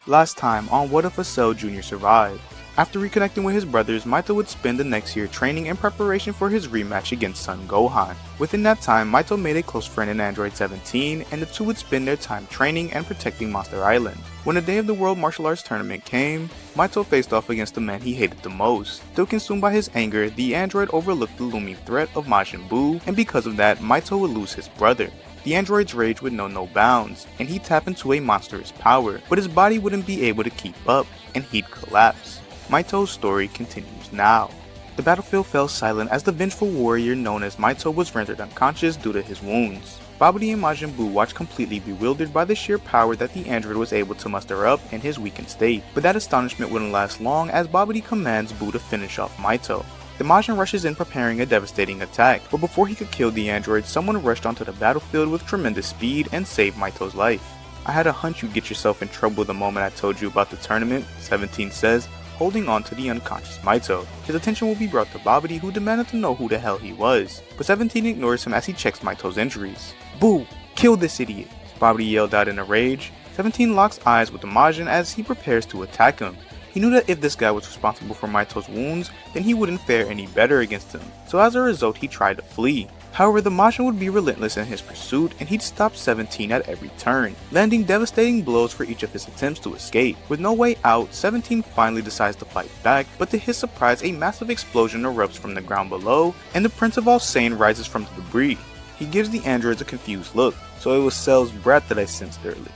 Last time on What If a Cell Jr. Survived. After reconnecting with his brothers, Maito would spend the next year training in preparation for his rematch against Son Gohan. Within that time, Maito made a close friend in Android 17, and the two would spend their time training and protecting Monster Island. When the day of the World Martial Arts Tournament came, Maito faced off against the man he hated the most. Still consumed by his anger, the android overlooked the looming threat of Majin Buu, and because of that, Maito would lose his brother. The android's rage would know no bounds, and he'd tap into a monstrous power, but his body wouldn't be able to keep up, and he'd collapse. Maito's story continues now. The battlefield fell silent as the vengeful warrior known as Maito was rendered unconscious due to his wounds. Babidi and Majin Buu watched completely bewildered by the sheer power that the android was able to muster up in his weakened state, but that astonishment wouldn't last long as Babidi commands Buu to finish off Maito. The Majin rushes in preparing a devastating attack, but before he could kill the android, someone rushed onto the battlefield with tremendous speed and saved Maito's life. "I had a hunch you'd get yourself in trouble the moment I told you about the tournament," 17 says, holding on to the unconscious Maito. His attention will be brought to Babidi, who demanded to know who the hell he was, but 17 ignores him as he checks Maito's injuries. "Boo! Kill this idiot!" Babidi yelled out in a rage. 17 locks eyes with the Majin as he prepares to attack him. He knew that if this guy was responsible for Maito's wounds, then he wouldn't fare any better against him, so as a result he tried to flee. However, the Majin would be relentless in his pursuit and he'd stop 17 at every turn, landing devastating blows for each of his attempts to escape. With no way out, 17 finally decides to fight back, but to his surprise a massive explosion erupts from the ground below and the Prince of All Saiyan rises from the debris. He gives the androids a confused look. "So it was Cell's brat that I sensed earlier."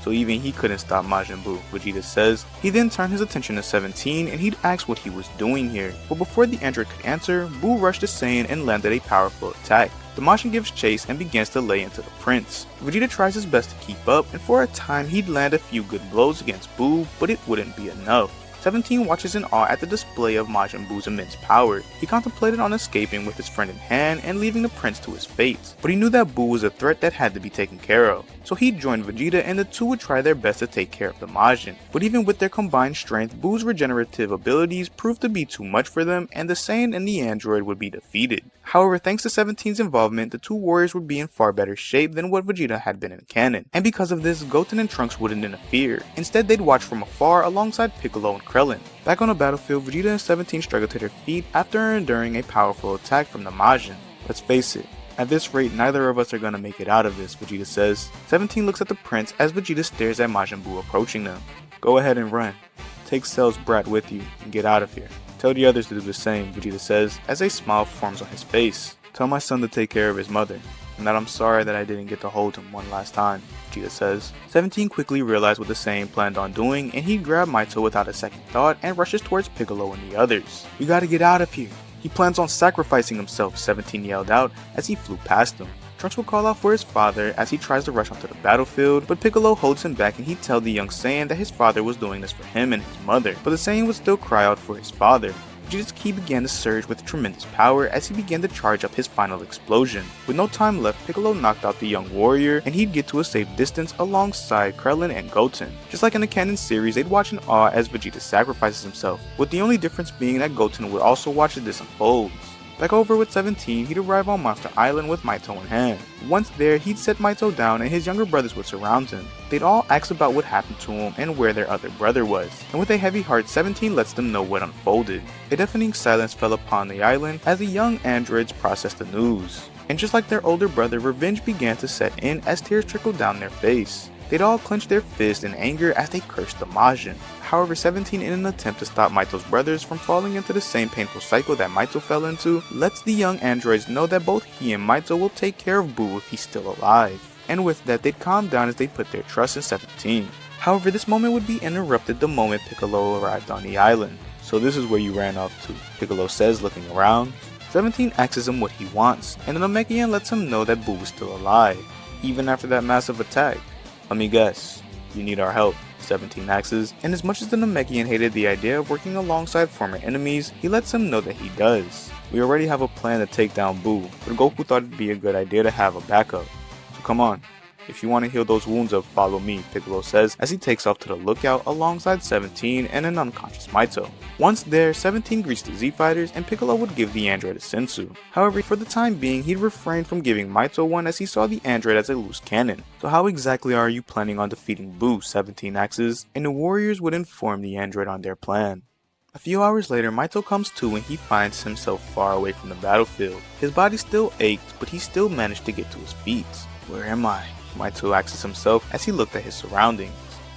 So even he couldn't stop Majin Buu, Vegeta says. He then turned his attention to 17 and he'd ask what he was doing here, but before the android could answer, Buu rushed to Saiyan and landed a powerful attack. The Majin gives chase and begins to lay into the prince. Vegeta tries his best to keep up, and for a time he'd land a few good blows against Buu, but it wouldn't be enough. 17 watches in awe at the display of Majin Buu's immense power. He contemplated on escaping with his friend in hand and leaving the prince to his fate, but he knew that Buu was a threat that had to be taken care of. So he joined Vegeta and the two would try their best to take care of the Majin. But even with their combined strength, Buu's regenerative abilities proved to be too much for them and the Saiyan and the android would be defeated. However, thanks to 17's involvement, the two warriors would be in far better shape than what Vegeta had been in canon. And because of this, Goten and Trunks wouldn't interfere. Instead, they'd watch from afar alongside Piccolo and Krillin. Back on the battlefield, Vegeta and 17 struggled to their feet after enduring a powerful attack from the Majin. "Let's face it, at this rate, neither of us are gonna make it out of this," Vegeta says. 17 looks at the prince as Vegeta stares at Majin Buu approaching them. "Go ahead and run. Take Cell's brat with you and get out of here. Tell the others to do the same," Vegeta says, as a smile forms on his face. "Tell my son to take care of his mother, and that I'm sorry that I didn't get to hold him one last time," Vegeta says. 17 quickly realized what the Saiyan planned on doing, and he grabbed Maito without a second thought and rushes towards Piccolo and the others. "You gotta get out of here. He plans on sacrificing himself," 17 yelled out as he flew past them. Trunks will call out for his father as he tries to rush onto the battlefield, but Piccolo holds him back and he'd tell the young Saiyan that his father was doing this for him and his mother, but the Saiyan would still cry out for his father. Vegeta's ki began to surge with tremendous power as he began to charge up his final explosion. With no time left, Piccolo knocked out the young warrior and he'd get to a safe distance alongside Krillin and Goten. Just like in the canon series, they'd watch in awe as Vegeta sacrifices himself, with the only difference being that Goten would also watch as this unfolds. Back over with 17, he'd arrive on Monster Island with Maito in hand. Once there, he'd set Maito down and his younger brothers would surround him. They'd all ask about what happened to him and where their other brother was. And with a heavy heart, 17 lets them know what unfolded. A deafening silence fell upon the island as the young androids processed the news. And just like their older brother, revenge began to set in as tears trickled down their face. They'd all clench their fists in anger as they cursed the Majin. However, 17, in an attempt to stop Maito's brothers from falling into the same painful cycle that Maito fell into, lets the young androids know that both he and Maito will take care of Buu if he's still alive. And with that, they'd calm down as they put their trust in 17. However, this moment would be interrupted the moment Piccolo arrived on the island. "So this is where you ran off to," Piccolo says, looking around. 17 asks him what he wants, and the Namekian lets him know that Buu is still alive, even after that massive attack. "Let me guess, you need our help," 17 asks, and as much as the Namekian hated the idea of working alongside former enemies, he lets him know that he does. "We already have a plan to take down Buu, but Goku thought it'd be a good idea to have a backup. So come on, If you want to heal those wounds up, follow me, Piccolo says as he takes off to the lookout alongside 17 and an unconscious Maito. Once there, 17 greets the Z-Fighters and Piccolo would give the android a Senzu. However, for the time being, he'd refrain from giving Maito one as he saw the android as a loose cannon. So how exactly are you planning on defeating Buu, 17 axes? And the warriors would inform the android on their plan. A few hours later, Maito comes to and he finds himself far away from the battlefield. His body still ached, but he still managed to get to his feet. Where am I? Maito asks himself as he looked at his surroundings.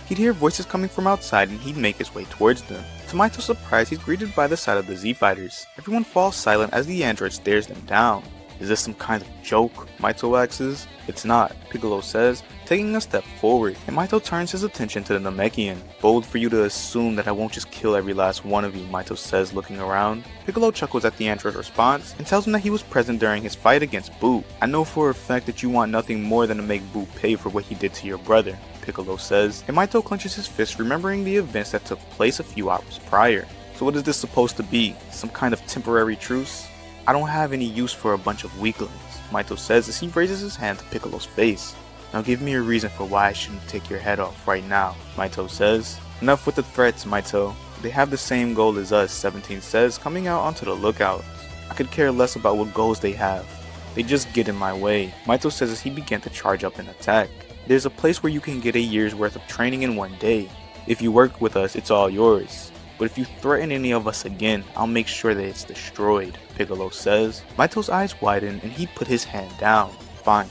He'd hear voices coming from outside and he'd make his way towards them. To Maito's surprise, he's greeted by the sight of the Z-Fighters. Everyone falls silent as the android stares them down. Is this some kind of joke? Maito asks. It's not, Piccolo says, taking a step forward, and Maito turns his attention to the Namekian. Bold for you to assume that I won't just kill every last one of you, Maito says, looking around. Piccolo chuckles at the android's response and tells him that he was present during his fight against Buu. I know for a fact that you want nothing more than to make Buu pay for what he did to your brother, Piccolo says, and Maito clenches his fist, remembering the events that took place a few hours prior. So what is this supposed to be? Some kind of temporary truce? I don't have any use for a bunch of weaklings, Maito says as he raises his hand to Piccolo's face. Now give me a reason for why I shouldn't take your head off right now, Maito says. Enough with the threats, Maito. They have the same goal as us, 17 says, coming out onto the lookout. I could care less about what goals they have. They just get in my way, Maito says as he began to charge up and attack. There's a place where you can get a year's worth of training in one day. If you work with us, it's all yours. But if you threaten any of us again, I'll make sure that it's destroyed, Piccolo says. Maito's eyes widen and he put his hand down. Fine,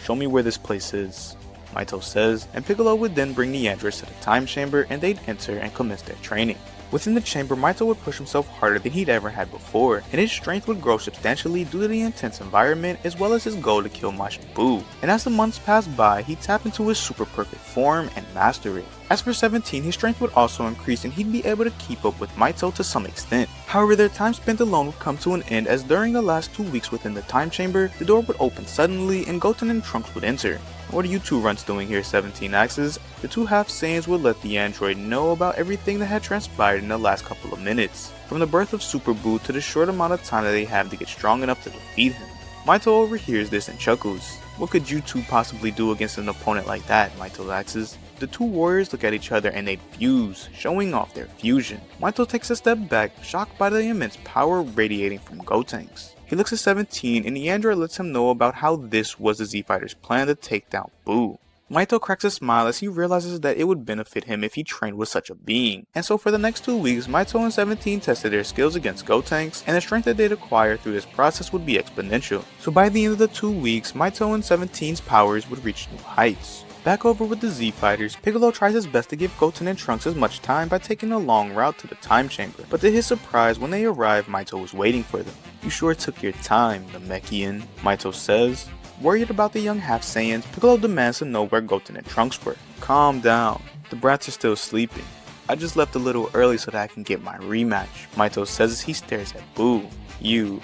show me where this place is, Maito says, and Piccolo would then bring the androids to the time chamber and they'd enter and commence their training. Within the chamber, Maito would push himself harder than he'd ever had before, and his strength would grow substantially due to the intense environment as well as his goal to kill Majin Buu. And as the months passed by, he'd tap into his super perfect form and master it. As for 17, his strength would also increase and he'd be able to keep up with Maito to some extent. However, their time spent alone would come to an end as during the last 2 weeks within the time chamber, the door would open suddenly and Goten and Trunks would enter. What are you two runts doing here, 17 axes? The two half Saiyans would let the android know about everything that had transpired in the last couple of minutes, from the birth of Super Buu to the short amount of time that they have to get strong enough to defeat him. Maito overhears this and chuckles. What could you two possibly do against an opponent like that, Maito axes? The two warriors look at each other and they'd fuse, showing off their fusion. Maito takes a step back, shocked by the immense power radiating from Gotenks. He looks at 17 and the android lets him know about how this was the Z-Fighters' plan to take down Buu. Maito cracks a smile as he realizes that it would benefit him if he trained with such a being. And so for the next 2 weeks, Maito and 17 tested their skills against Gotenks, and the strength that they'd acquire through this process would be exponential. So by the end of the 2 weeks, Maito and 17's powers would reach new heights. Back over with the Z-Fighters, Piccolo tries his best to give Goten and Trunks as much time by taking a long route to the time chamber, but to his surprise, when they arrive, Maito was waiting for them. You sure took your time, Namekian, Maito says. Worried about the young half Saiyans, Piccolo demands to know where Goten and Trunks were. Calm down, the brats are still sleeping. I just left a little early so that I can get my rematch, Maito says as he stares at Buu. You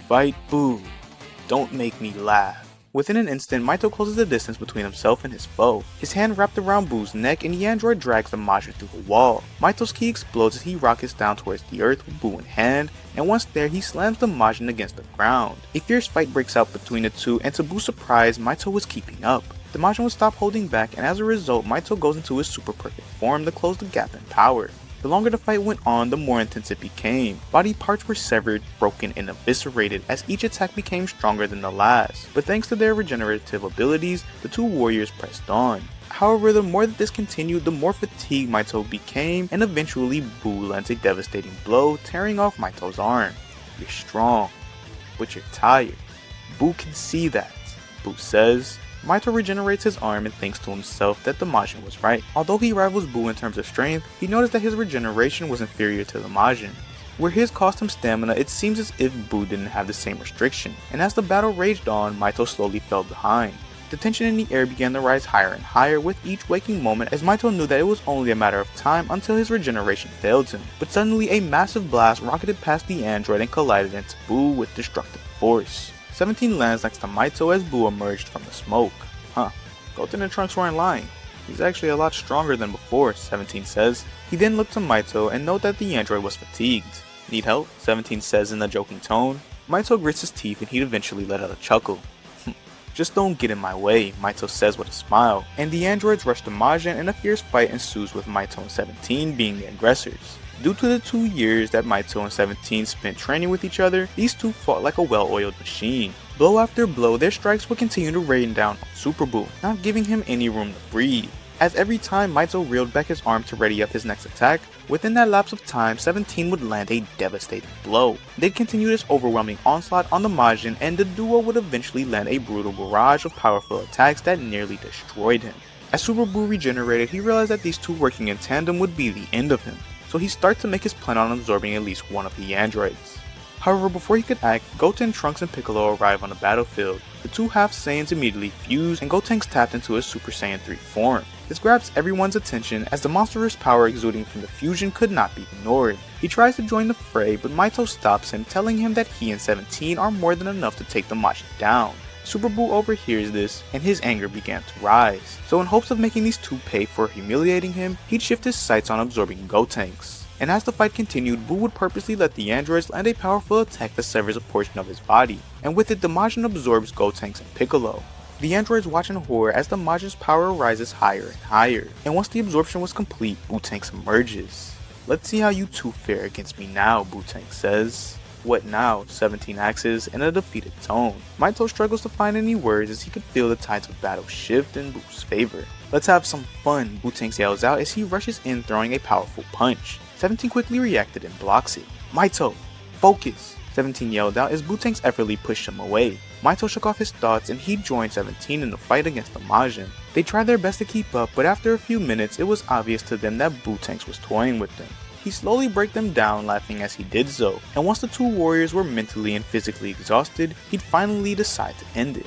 fight Buu. Don't make me laugh. Within an instant, Maito closes the distance between himself and his foe. His hand wrapped around Buu's neck and the android drags the Majin through a wall. Maito's ki explodes as he rockets down towards the earth with Buu in hand, and once there he slams the Majin against the ground. A fierce fight breaks out between the two, and to Buu's surprise, Maito was keeping up. The Majin would stop holding back, and as a result, Maito goes into his super perfect form to close the gap in power. The longer the fight went on, the more intense it became. Body parts were severed, broken, and eviscerated as each attack became stronger than the last. But thanks to their regenerative abilities, the two warriors pressed on. However, the more that this continued, the more fatigued Maito became, and eventually Buu lands a devastating blow, tearing off Maito's arm. You're strong, but you're tired. Buu can see that, Buu says. Maito regenerates his arm and thinks to himself that the Majin was right. Although he rivals Buu in terms of strength, he noticed that his regeneration was inferior to the Majin. Where his cost him stamina, it seems as if Buu didn't have the same restriction, and as the battle raged on, Maito slowly fell behind. The tension in the air began to rise higher and higher with each waking moment as Maito knew that it was only a matter of time until his regeneration failed him. But suddenly a massive blast rocketed past the android and collided into Buu with destructive force. 17 lands next to Maito as Buu emerged from the smoke. Goten and Trunks weren't lying. He's actually a lot stronger than before, 17 says. He then looked to Maito and noted that the android was fatigued. Need help? 17 says in a joking tone. Maito grits his teeth and he'd eventually let out a chuckle. "Just don't get in my way," Maito says with a smile, and the androids rush to Majin and a fierce fight ensues with Maito and 17 being the aggressors. Due to the 2 years that Maito and 17 spent training with each other, these two fought like a well-oiled machine. Blow after blow, their strikes would continue to rain down on Super Buu, not giving him any room to breathe. As every time Maito reeled back his arm to ready up his next attack, within that lapse of time 17 would land a devastating blow. They'd continue this overwhelming onslaught on the Majin and the duo would eventually land a brutal barrage of powerful attacks that nearly destroyed him. As Super Buu regenerated, he realized that these two working in tandem would be the end of him, so he started to make his plan on absorbing at least one of the androids. However, before he could act, Goten, Trunks, and Piccolo arrive on the battlefield. The two half Saiyans immediately fuse and Gotenks tapped into his Super Saiyan 3 form. This grabs everyone's attention as the monstrous power exuding from the fusion could not be ignored. He tries to join the fray, but Maito stops him, telling him that he and 17 are more than enough to take the Majin down. Super Buu overhears this, and his anger began to rise. So in hopes of making these two pay for humiliating him, he'd shift his sights on absorbing Gotenks. And as the fight continued, Buu would purposely let the androids land a powerful attack that severs a portion of his body, and with it the Majin absorbs Gotenks and Piccolo. The androids watch in horror as the Majin's power rises higher and higher, and once the absorption was complete, Buu emerges. "Let's see how you two fare against me now," Buu says. "What now?" 17 asks in a defeated tone. Maito struggles to find any words as he could feel the tides of battle shift in Buu's favor. "Let's have some fun," Buu yells out as he rushes in throwing a powerful punch. 17 quickly reacted and blocks it. "Maito, focus!" 17 yelled out as Buu effortlessly pushed him away. Maito shook off his thoughts and he joined 17 in the fight against the Majin. They tried their best to keep up, but after a few minutes it was obvious to them that Buu was toying with them. He slowly broke them down, laughing as he did so, and once the two warriors were mentally and physically exhausted, he'd finally decide to end it.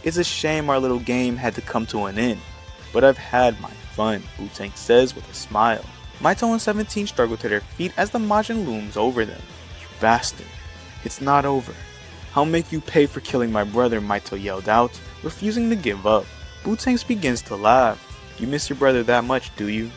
"It's a shame our little game had to come to an end, but I've had my fun," Buu says with a smile. Maito and 17 struggle to their feet as the Majin looms over them. "You bastard, it's not over. I'll make you pay for killing my brother," Maito yelled out, refusing to give up. Buu begins to laugh. "You miss your brother that much, do you?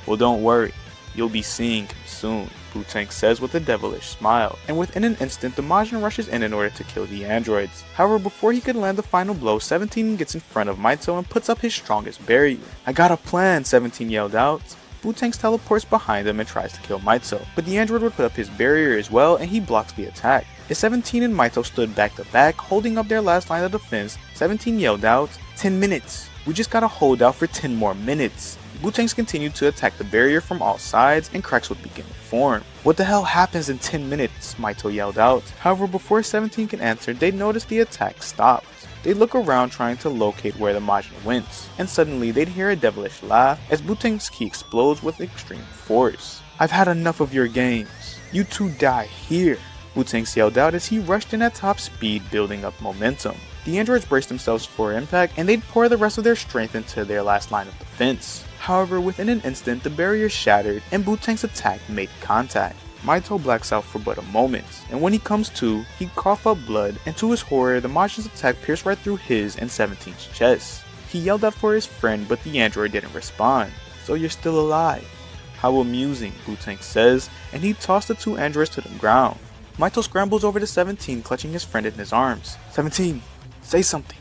Well, don't worry, you'll be seeing him soon," Buu says with a devilish smile, and within an instant the Majin rushes in order to kill the androids. However, before he could land the final blow, 17 gets in front of Maito and puts up his strongest barrier. "I got a plan," 17 yelled out. Buu teleports behind him and tries to kill Maito, but the android would put up his barrier as well and he blocks the attack. As 17 and Maito stood back to back, holding up their last line of defense, 17 yelled out, "10 minutes! We just gotta hold out for 10 more minutes!" Buu continued to attack the barrier from all sides and cracks would begin to form. "What the hell happens in 10 minutes? Maito yelled out. However, before 17 can answer, they notice the attack stopped. They'd look around trying to locate where the Majin went, and suddenly they'd hear a devilish laugh as Buu's ki explodes with extreme force. "I've had enough of your games. You two die here," Buu yelled out as he rushed in at top speed, building up momentum. The androids braced themselves for impact and they'd pour the rest of their strength into their last line of defense. However, within an instant the barrier shattered and Buu's attack made contact. Maito blacks out for but a moment, and when he comes to, he'd cough up blood, and to his horror, the Majin's attack pierced right through his and 17's chest. He yelled out for his friend, but the android didn't respond. "So you're still alive? How amusing," Buu says, and he tossed the two androids to the ground. Maito scrambles over to 17, clutching his friend in his arms. "17, say something."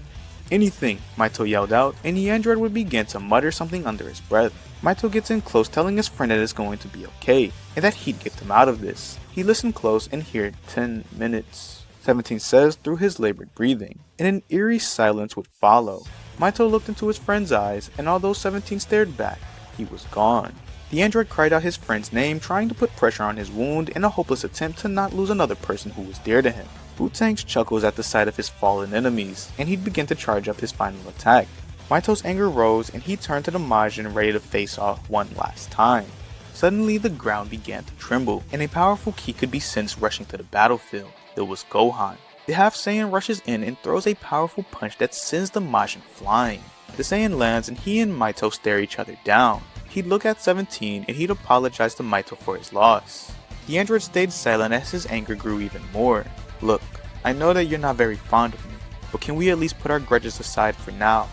"Anything," Maito yelled out, and the android would begin to mutter something under his breath. Maito gets in close, telling his friend that it's going to be okay, and that he'd get them out of this. He listened close and heard 10 minutes. 17 says through his labored breathing, and an eerie silence would follow. Maito looked into his friend's eyes, and although 17 stared back, he was gone. The android cried out his friend's name, trying to put pressure on his wound in a hopeless attempt to not lose another person who was dear to him. Buu chuckles at the sight of his fallen enemies, and he'd begin to charge up his final attack. Maito's anger rose and he turned to the Majin ready to face off one last time. Suddenly the ground began to tremble and a powerful ki could be sensed rushing to the battlefield. It was Gohan. The half Saiyan rushes in and throws a powerful punch that sends the Majin flying. The Saiyan lands and he and Maito stare each other down. He'd look at 17 and he'd apologize to Maito for his loss. The android stayed silent as his anger grew even more. "Look, I know that you're not very fond of me, but can we at least put our grudges aside for now?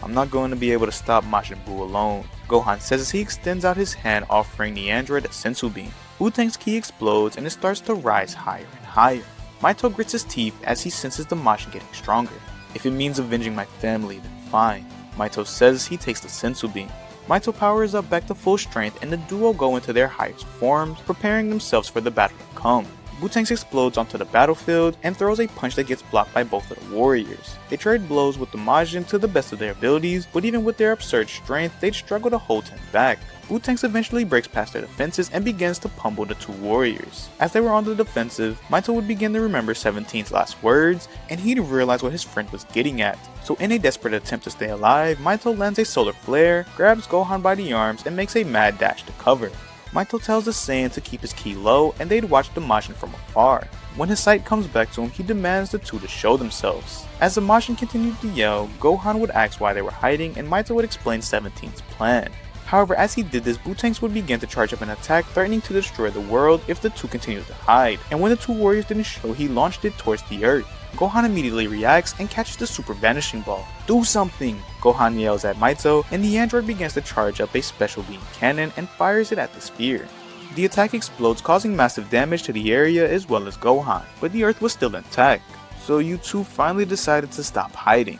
I'm not going to be able to stop Majin Buu alone," Gohan says as he extends out his hand, offering the android a Senzu beam. Buu's ki explodes and it starts to rise higher and higher. Maito grits his teeth as he senses the Majin getting stronger. If it means avenging my family, then fine. Maito says he takes the Senzu beam. Maito powers up back to full strength and the duo go into their highest forms, preparing themselves for the battle to come. Bootanks explodes onto the battlefield and throws a punch that gets blocked by both of the warriors. They trade blows with the Majin to the best of their abilities, but even with their absurd strength, they'd struggle to hold him back. Bootanks eventually breaks past their defenses and begins to pummel the two warriors. As they were on the defensive, Maito would begin to remember 17's last words, and he'd realize what his friend was getting at. So in a desperate attempt to stay alive, Maito lands a solar flare, grabs Gohan by the arms, and makes a mad dash to cover. Maito tells the Saiyan to keep his ki low and they'd watch the Majin from afar. When his sight comes back to him, he demands the two to show themselves. As the Majin continued to yell, Gohan would ask why they were hiding and Maito would explain 17's plan. However, as he did this, Bootanks would begin to charge up an attack, threatening to destroy the world if the two continued to hide, and when the two warriors didn't show, he launched it towards the earth. Gohan immediately reacts and catches the super vanishing ball. "Do something!" Gohan yells at Maito, and the android begins to charge up a special beam cannon and fires it at the sphere. The attack explodes, causing massive damage to the area as well as Gohan, but the earth was still intact. So you two finally decided to stop hiding.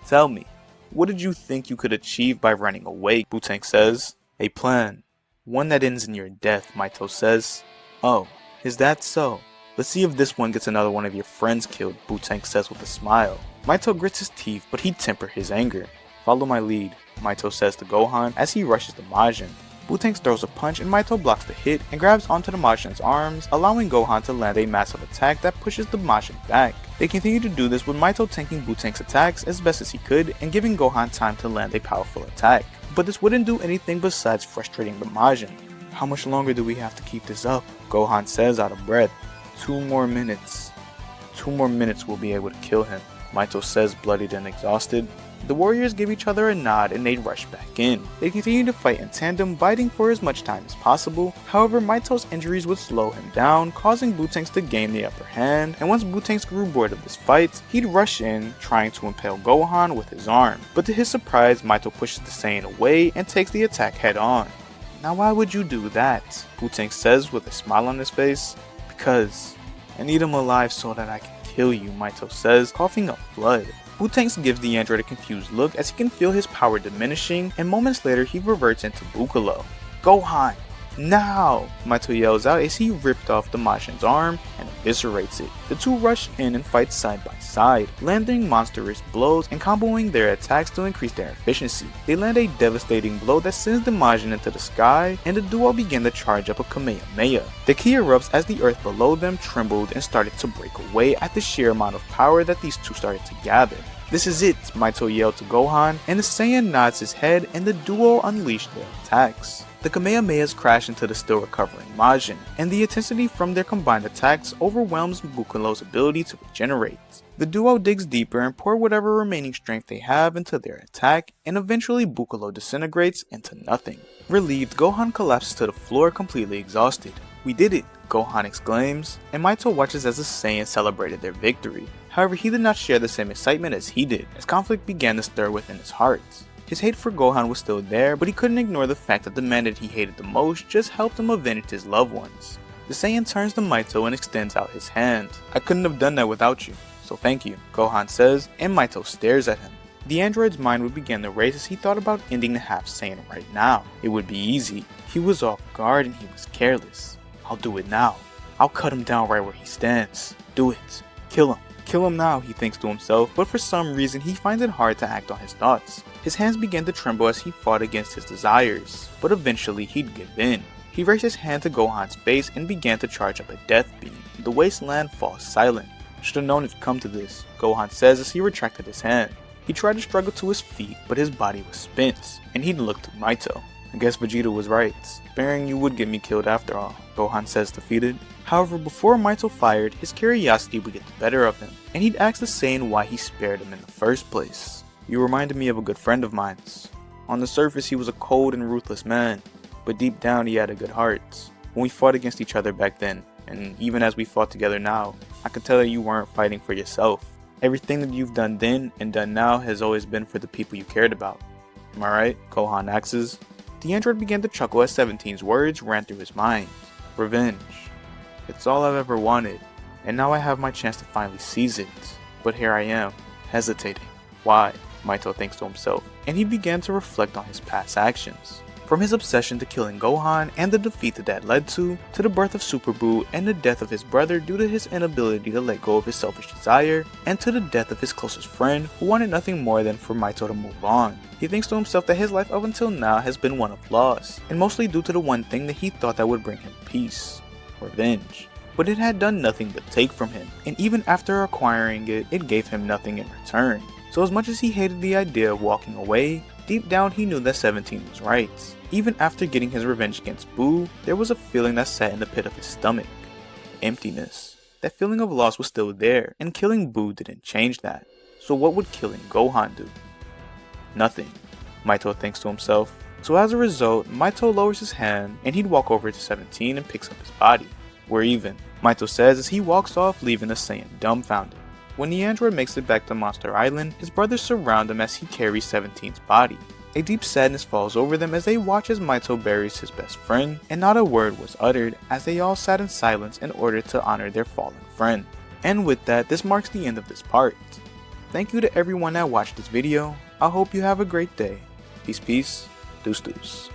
Tell me, what did you think you could achieve by running away? Bootanks says. A plan. One that ends in your death, Maito says. Oh, is that so? Let's see if this one gets another one of your friends killed, Bootanks says with a smile. Maito grits his teeth, but he'd temper his anger. Follow my lead, Maito says to Gohan as he rushes the Majin. Bootanks throws a punch and Maito blocks the hit and grabs onto the Majin's arms, allowing Gohan to land a massive attack that pushes the Majin back. They continue to do this with Maito tanking Bootanks' attacks as best as he could and giving Gohan time to land a powerful attack. But this wouldn't do anything besides frustrating the Majin. How much longer do we have to keep this up? Gohan says out of breath. 2 more minutes. 2 more minutes we'll be able to kill him, Maito says bloodied and exhausted. The warriors give each other a nod and they rush back in. They continue to fight in tandem, biting for as much time as possible. However, Maito's injuries would slow him down, causing Bootanks to gain the upper hand, and once Bootanks grew bored of this fight, he'd rush in, trying to impale Gohan with his arm. But to his surprise, Maito pushes the Saiyan away and takes the attack head on. Now why would you do that? Bootanks says with a smile on his face. Because I need him alive so that I can kill you, Maito says, coughing up blood. Bootanks gives the android a confused look as he can feel his power diminishing, and moments later he reverts into Buccalo. Gohan! Now! Maito yells out as he ripped off the Majin's arm and eviscerates it. The two rush in and fight side by side, landing monstrous blows and comboing their attacks to increase their efficiency. They land a devastating blow that sends the Majin into the sky, and the duo begin to charge up a Kamehameha. The ki erupts as the earth below them trembled and started to break away at the sheer amount of power that these two started to gather. This is it, Maito yelled to Gohan, and the Saiyan nods his head and the duo unleashed their attacks. The Kamehamehas crash into the still recovering Majin, and the intensity from their combined attacks overwhelms Buccalo's ability to regenerate. The duo digs deeper and pour whatever remaining strength they have into their attack, and eventually Buccalo disintegrates into nothing. Relieved, Gohan collapses to the floor completely exhausted. We did it, Gohan exclaims, and Maito watches as the Saiyans celebrated their victory. However, he did not share the same excitement as he did, as conflict began to stir within his heart. His hate for Gohan was still there, but he couldn't ignore the fact that the man that he hated the most just helped him avenge his loved ones. The Saiyan turns to Maito and extends out his hand. I couldn't have done that without you, so thank you, Gohan says, and Maito stares at him. The android's mind would begin to race as he thought about ending the half Saiyan right now. It would be easy. He was off guard and he was careless. I'll do it now. I'll cut him down right where he stands. Do it. Kill him. Kill him now, he thinks to himself, but for some reason he finds it hard to act on his thoughts. His hands began to tremble as he fought against his desires, but eventually he'd give in. He raised his hand to Gohan's face and began to charge up a death beam. The wasteland falls silent. Should have known it'd come to this, Gohan says as he retracted his hand. He tried to struggle to his feet, but his body was spent, and he'd looked to Maito. I guess Vegeta was right. Sparing you would get me killed after all, Gohan says defeated. However, before Maito fired, his curiosity would get the better of him, and he'd ask the Saiyan why he spared him in the first place. You reminded me of a good friend of mine's. On the surface he was a cold and ruthless man, but deep down he had a good heart. When we fought against each other back then, and even as we fought together now, I could tell that you weren't fighting for yourself. Everything that you've done then and done now has always been for the people you cared about. Am I right? Gohan asks. The android began to chuckle as 17's words ran through his mind. Revenge. It's all I've ever wanted, and now I have my chance to finally seize it. But here I am, hesitating. Why? Maito thinks to himself, and he began to reflect on his past actions. From his obsession to killing Gohan and the defeat that led to the birth of Super Buu and the death of his brother due to his inability to let go of his selfish desire, and to the death of his closest friend who wanted nothing more than for Maito to move on. He thinks to himself that his life up until now has been one of loss, and mostly due to the one thing that he thought that would bring him peace, revenge. But it had done nothing but take from him, and even after acquiring it, it gave him nothing in return. So as much as he hated the idea of walking away, deep down he knew that 17 was right. Even after getting his revenge against Buu, there was a feeling that sat in the pit of his stomach. Emptiness. That feeling of loss was still there, and killing Buu didn't change that. So what would killing Gohan do? Nothing, Maito thinks to himself. So as a result, Maito lowers his hand and he'd walk over to 17 and picks up his body. We're even, Maito says as he walks off, leaving the Saiyan dumbfounded. When the android makes it back to Monster Island, his brothers surround him as he carries 17's body. A deep sadness falls over them as they watch as Maito buries his best friend, and not a word was uttered as they all sat in silence in order to honor their fallen friend. And with that, this marks the end of this part. Thank you to everyone that watched this video. I hope you have a great day. Peace, deuce.